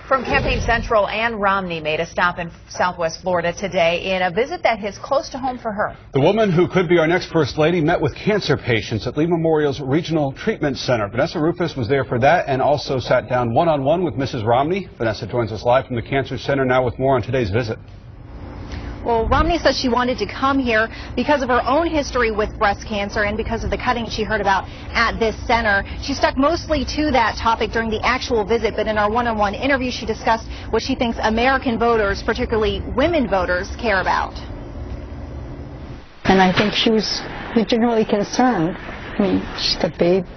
From Campaign Central, Ann Romney made a stop in Southwest Florida today in a visit that hits close to home for her. The woman who could be our next First Lady met with cancer patients at Lee Memorial's Regional Treatment Center. Vanessa Rufus was there for that and also sat down one-on-one with Mrs. Romney. Vanessa joins us live from the Cancer Center now with more on today's visit. Well, Romney says she wanted to come here because of her own history with breast cancer and because of the cutting she heard about at this center. She stuck mostly to that topic during the actual visit, but in our one-on-one interview, she discussed what she thinks American voters, particularly women voters, care about. And I think she was legitimately concerned. I mean, she's got baby,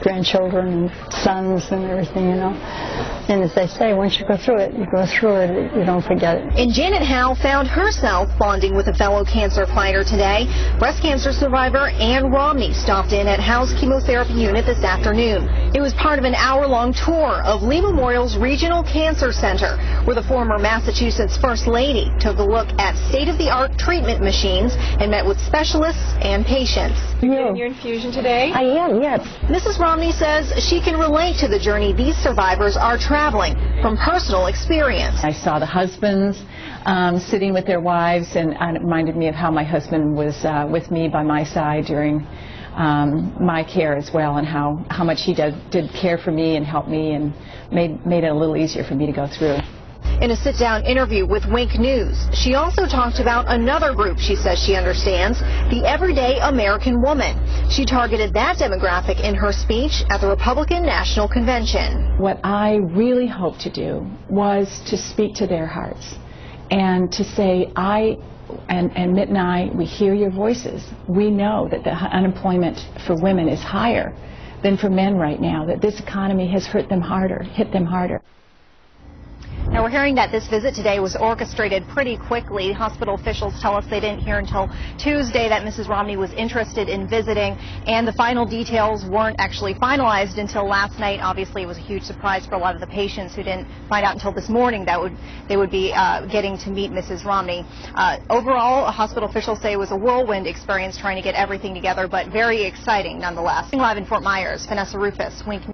grandchildren and sons and everything, you know. And as they say, once you go through it, you don't forget it. And Janet Howe found herself bonding with a fellow cancer fighter today. Breast cancer survivor Ann Romney stopped in at Howe's chemotherapy unit this afternoon. It was part of an hour-long tour of Lee Memorial's Regional Cancer Center, where the former Massachusetts First Lady took a look at state-of-the-art treatment machines and met with specialists and patients. You're getting your infusion today? I am, yes. Mrs. Romney says she can relate to the journey these survivors are traveling from personal experience. I saw the husbands sitting with their wives, and it reminded me of how my husband was with me by my side during my care as well, and how much he did care for me and help me and made it a little easier for me to go through. In a sit-down interview with WINK News, she also talked about another group she says she understands, the everyday American woman. She targeted that demographic in her speech at the Republican National Convention. What I really hoped to do was to speak to their hearts and to say, and Mitt and I, we hear your voices. We know that the unemployment for women is higher than for men right now, that this economy has hit them harder. Now, we're hearing that this visit today was orchestrated pretty quickly. Hospital officials tell us they didn't hear until Tuesday that Mrs. Romney was interested in visiting, and the final details weren't actually finalized until last night. Obviously, it was a huge surprise for a lot of the patients who didn't find out until this morning that they would be getting to meet Mrs. Romney. Overall, hospital officials say it was a whirlwind experience trying to get everything together, but very exciting nonetheless. Live in Fort Myers, Vanessa Rufus, WINK.